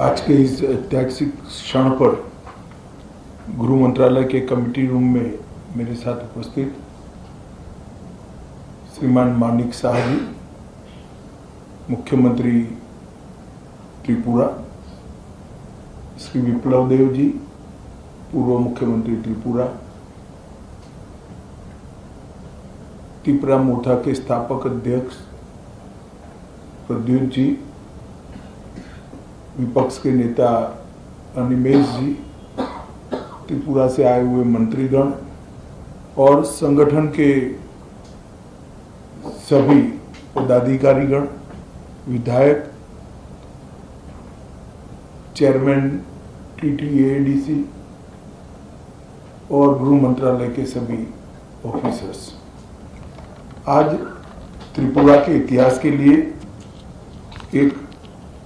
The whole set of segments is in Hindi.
आज के इस ऐतिहासिक क्षण पर गृह मंत्रालय के कमेटी रूम में मेरे साथ उपस्थित श्रीमान मानिक शाह जी, मुख्यमंत्री त्रिपुरा, श्री विप्लव देव जी, पूर्व मुख्यमंत्री त्रिपुरा, त्रिपुरा मोर्चा के स्थापक अध्यक्ष प्रद्युत जी, विपक्ष के नेता अनिमेश जी, त्रिपुरा से आए हुए मंत्रीगण और संगठन के सभी पदाधिकारीगण, विधायक, चेयरमैन TTADC और गृह मंत्रालय के सभी ऑफिसर्स। आज त्रिपुरा के इतिहास के लिए एक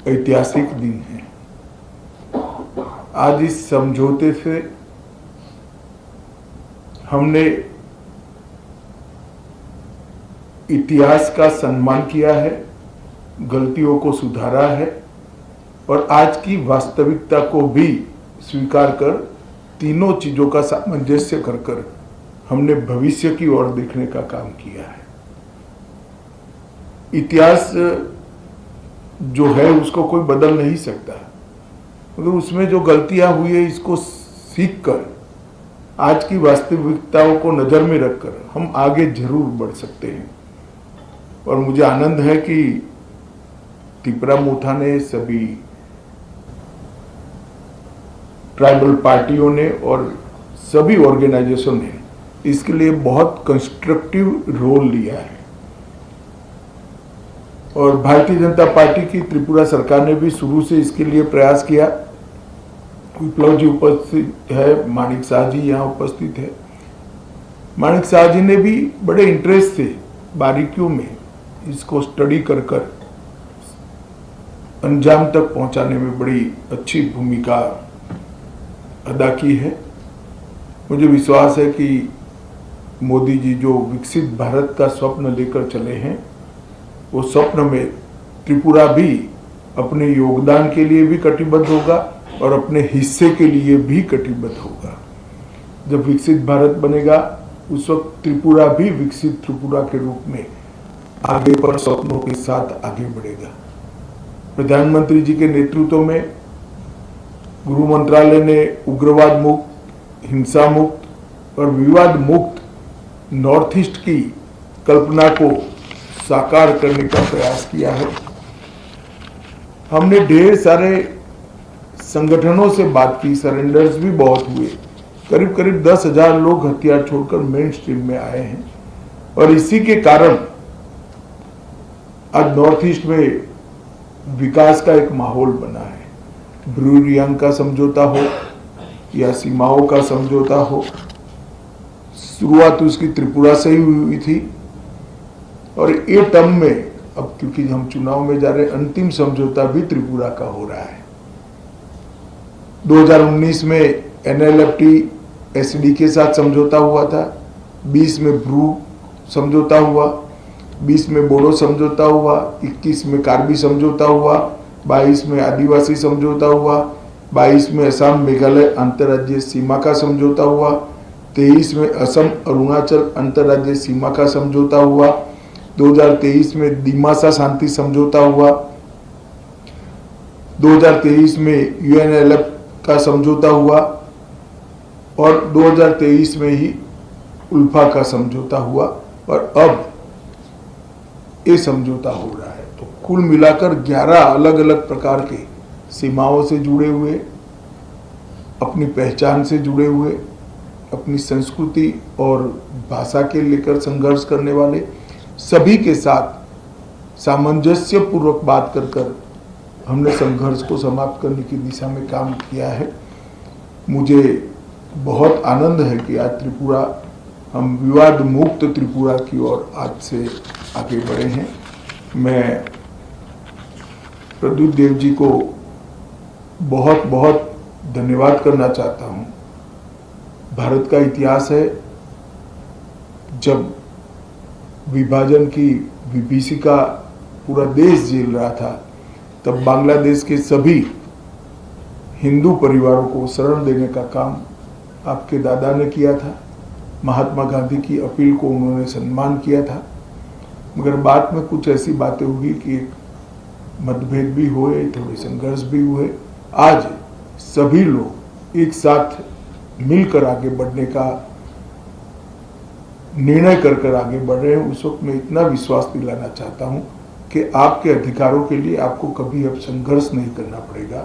ऐतिहासिक दिन है। आज इस समझौते से हमने इतिहास का सम्मान किया है, गलतियों को सुधारा है और आज की वास्तविकता को भी स्वीकार कर तीनों चीजों का सामंजस्य कर हमने भविष्य की ओर देखने का काम किया है। इतिहास जो है उसको कोई बदल नहीं सकता, मगर उसमें जो गलतियां हुई है इसको सीखकर आज की वास्तविकताओं को नजर में रखकर हम आगे जरूर बढ़ सकते हैं। और मुझे आनंद है कि त्रिपुरा मोर्चा ने, सभी ट्राइबल पार्टियों ने और सभी ऑर्गेनाइजेशन ने इसके लिए बहुत कंस्ट्रक्टिव रोल लिया है। और भारतीय जनता पार्टी की त्रिपुरा सरकार ने भी शुरू से इसके लिए प्रयास किया। विप्लव जी उपस्थित है, मानिक शाह जी यहाँ उपस्थित है। मानिक शाह जी ने भी बड़े इंटरेस्ट से बारीकियों में इसको स्टडी कर अंजाम तक पहुंचाने में बड़ी अच्छी भूमिका अदा की है। मुझे विश्वास है कि मोदी जी जो विकसित भारत का स्वप्न लेकर चले हैं, वो स्वप्न में त्रिपुरा भी अपने योगदान के लिए भी कटिबद्ध होगा और अपने हिस्से के लिए भी कटिबद्ध होगा। जब विकसित भारत बनेगा उस वक्त त्रिपुरा भी विकसित त्रिपुरा के रूप में आगे पर स्वप्नों के साथ आगे बढ़ेगा। प्रधानमंत्री जी के नेतृत्व में गृह मंत्रालय ने उग्रवाद मुक्त, हिंसा मुक्त और विवाद मुक्त नॉर्थ ईस्ट की कल्पना को साकार करने का प्रयास किया है। हमने ढेर सारे संगठनों से बात की, सरेंडर्स भी बहुत हुए। करीब करीब 10,000 लोग हथियार छोड़कर मेन स्ट्रीम में आए हैं और इसी के कारण आज नॉर्थ ईस्ट में विकास का एक माहौल बना है। ब्रू रियांग का समझौता हो या सीमाओं का समझौता हो, शुरुआत उसकी त्रिपुरा से ही हुई थी और ये टर्म में अब क्योंकि हम चुनाव में जा रहे हैं, अंतिम समझौता भी त्रिपुरा का हो रहा है। 2019 में NLFT SD के साथ समझौता हुआ था, 20 में ब्रू समझौता हुआ, 20 में बोडो समझौता हुआ, 21 में कार्बी समझौता हुआ, 22 में आदिवासी समझौता हुआ, 22 में असम मेघालय अंतर्राज्यीय सीमा का समझौता हुआ, 23 में असम अरुणाचल अंतर्राज्यीय सीमा का समझौता हुआ, 2023 में दिमासा शांति समझौता हुआ, 2023 में UNLF का समझौता हुआ और 2023 में ही उल्फा का समझौता हुआ और अब ये समझौता हो रहा है। तो कुल मिलाकर 11 अलग अलग प्रकार के सीमाओं से जुड़े हुए, अपनी पहचान से जुड़े हुए, अपनी संस्कृति और भाषा के लेकर संघर्ष करने वाले सभी के साथ सामंजस्य पूर्वक बात कर हमने संघर्ष को समाप्त करने की दिशा में काम किया है। मुझे बहुत आनंद है कि आज त्रिपुरा, हम विवाद मुक्त त्रिपुरा की ओर आज से आगे बढ़े हैं। मैं प्रद्युत देव जी को बहुत बहुत धन्यवाद करना चाहता हूं। भारत का इतिहास है, जब विभाजन की विभीषिका पूरा देश झेल रहा था, तब बांग्लादेश के सभी हिंदू परिवारों को शरण देने का काम आपके दादा ने किया था। महात्मा गांधी की अपील को उन्होंने सम्मान किया था, मगर बाद में कुछ ऐसी बातें हुई कि एक मतभेद भी हुए, थोड़े संघर्ष भी हुए। आज सभी लोग एक साथ मिलकर आगे बढ़ने का निर्णय कर आगे बढ़ रहे हैं। उस वक्त मैं इतना विश्वास दिलाना चाहता हूं कि आपके अधिकारों के लिए आपको कभी अब संघर्ष नहीं करना पड़ेगा।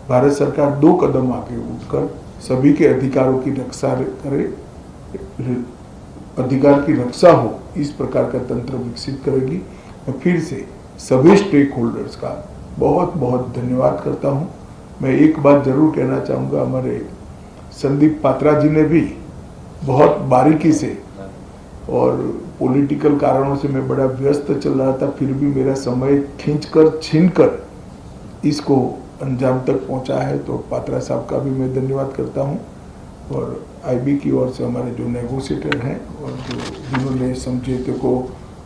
भारत सरकार 2 कदम आगे उठकर सभी के अधिकारों की रक्षा करे, अधिकार की रक्षा हो, इस प्रकार का तंत्र विकसित करेगी। मैं फिर से सभी स्टेक होल्डर्स का बहुत बहुत धन्यवाद करता हूं। मैं एक बात जरूर कहना चाहूँगा, हमारे संदीप पात्रा जी ने भी बहुत बारीकी से, और पॉलिटिकल कारणों से मैं बड़ा व्यस्त चल रहा था, फिर भी मेरा समय खींचकर छीनकर इसको अंजाम तक पहुंचा है, तो पात्रा साहब का भी मैं धन्यवाद करता हूं। और आईबी की ओर से हमारे जो नेगोशिएटर हैं और जिन्होंने समझौते को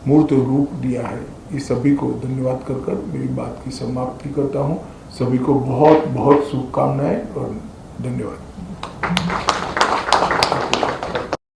मूर्त रूप दिया है, इस सभी को धन्यवाद कर मेरी बात की समाप्ति करता हूं। सभी को बहुत बहुत शुभकामनाएं और धन्यवाद।